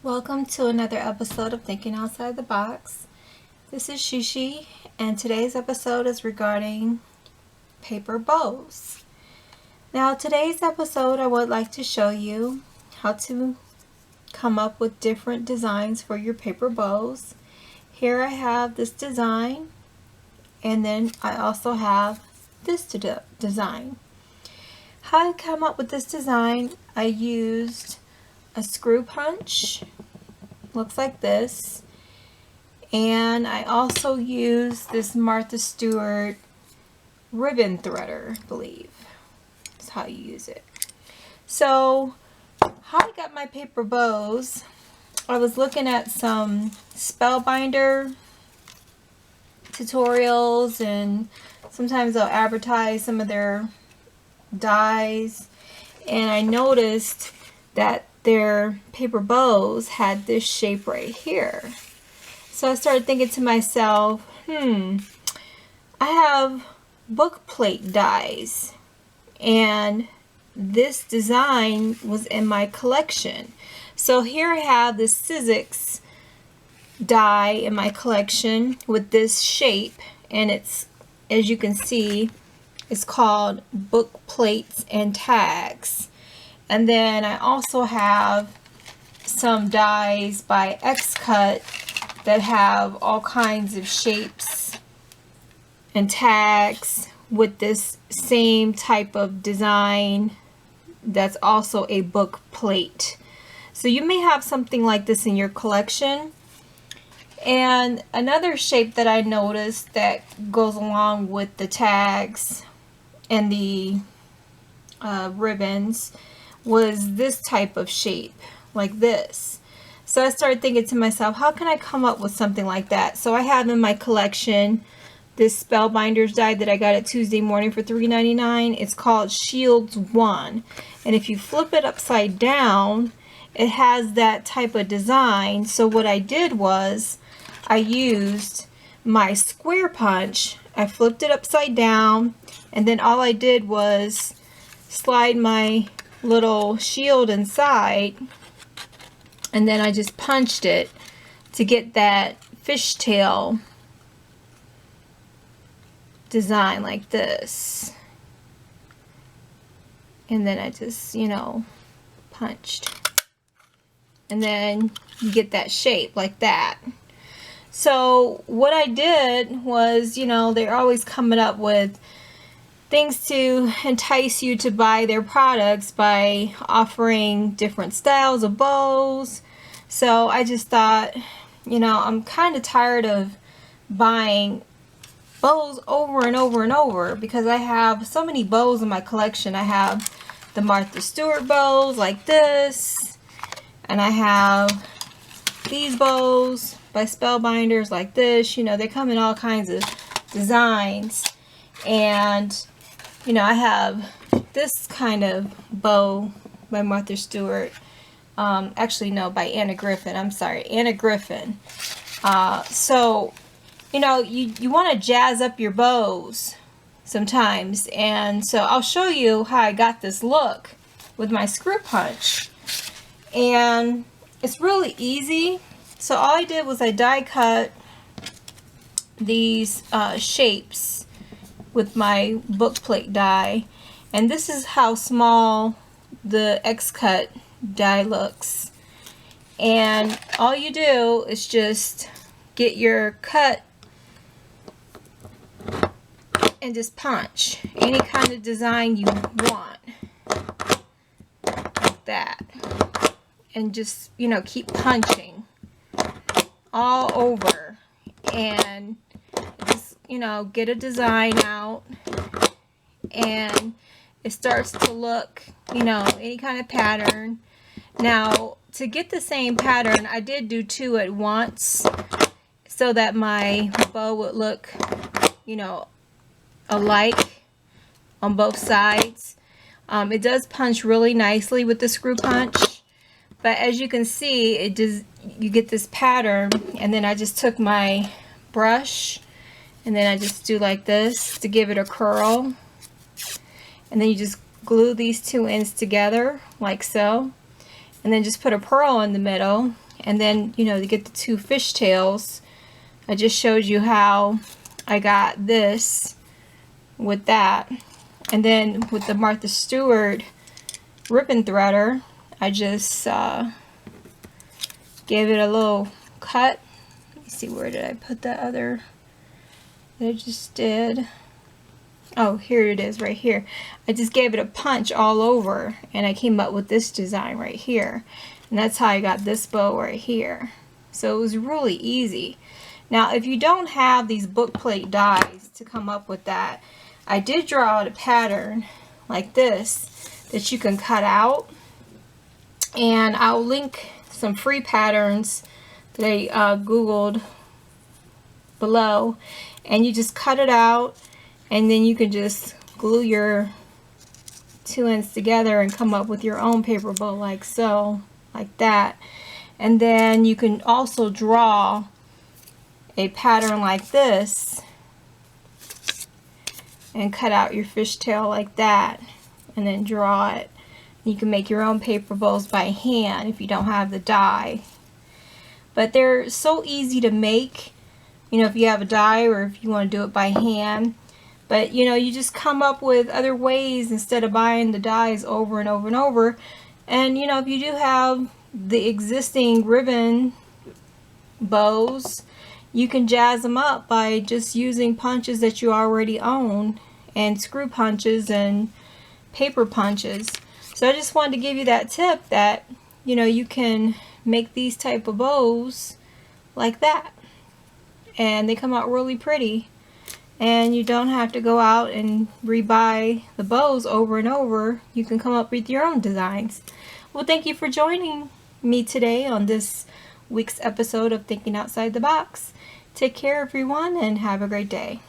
Welcome to another episode of Thinking Outside the Box. This is Shishi, and today's episode is regarding paper bows. Now, today's episode, I would like to show you how to come up with different designs for your paper bows. Here I have this design, and then I also have this design. How I come up with this design, I used a screw punch, looks like this, and I also use this Martha Stewart ribbon threader, I believe that's how you use it. So how I got my paper bows, I was looking at some Spellbinder tutorials, and sometimes they'll advertise some of their dies, and I noticed that their paper bows had this shape right here. So I started thinking to myself, I have book plate dies, and this design was in my collection. So here I have the Sizzix die in my collection with this shape, and it's, as you can see, it's called Book Plates and Tags. And then I also have some dies by X-Cut that have all kinds of shapes and tags with this same type of design that's also a book plate. So you may have something like this in your collection. And another shape that I noticed that goes along with the tags and the ribbons was this type of shape, like this. So I started thinking to myself, how can I come up with something like that? So I have in my collection this Spellbinders die that I got at Tuesday Morning for $3.99. It's called Shields 1. And if you flip it upside down, it has that type of design. So what I did was I used my square punch, I flipped it upside down, and then all I did was slide my little shield inside, and then I just punched it to get that fishtail design like this, and then I just punched, and then you get that shape like that. So what I did was, they're always coming up with things to entice you to buy their products by offering different styles of bows. So I just thought, I'm kind of tired of buying bows over and over and over, because I have so many bows in my collection. I have the Martha Stewart bows like this, and I have these bows by Spellbinders like this. They come in all kinds of designs, and I have this kind of bow by Martha Stewart. Actually, no, by Anna Griffin. I'm sorry, Anna Griffin. So, you want to jazz up your bows sometimes. And so I'll show you how I got this look with my screw punch. And it's really easy. So all I did was I die cut these shapes with my book plate die, and this is how small the X-Cut die looks. And all you do is just get your cut and just punch any kind of design you want, like that, and just keep punching all over, and just get a design out, and it starts to look any kind of pattern. Now, to get the same pattern, I did do two at once so that my bow would look alike on both sides. It does punch really nicely with the screw punch, but as you can see, you get this pattern. And then I just took my brush, and then I just do like this to give it a curl, and then you just glue these two ends together like so, and then just put a pearl in the middle, And then, you know, to get the 2 fishtails, I just showed you how I got this with that. And then with the Martha Stewart ribbon threader, I just gave it a little cut. Let me see, where did I put the other that I just did? Oh, here it is, right here. I just gave it a punch all over, and I came up with this design right here. And that's how I got this bow right here. So it was really easy. Now, if you don't have these book plate dies to come up with that, I did draw out a pattern like this that you can cut out. And I'll link some free patterns that I Googled below. And you just cut it out, and then you can just glue your 2 ends together and come up with your own paper bow like so, like that. And then you can also draw a pattern like this and cut out your fishtail like that, and then draw it. You can make your own paper bows by hand if you don't have the die. But they're so easy to make, you know, if you have a die or if you want to do it by hand. But, you know, you just come up with other ways instead of buying the dies over and over and over. And, you know, if you do have the existing ribbon bows, you can jazz them up by just using punches that you already own, and screw punches and paper punches. So I just wanted to give you that tip that, you know, you can make these type of bows like that. And they come out really pretty. And you don't have to go out and rebuy the bows over and over. You can come up with your own designs. Well, thank you for joining me today on this week's episode of Thinking Outside the Box. Take care, everyone, and have a great day.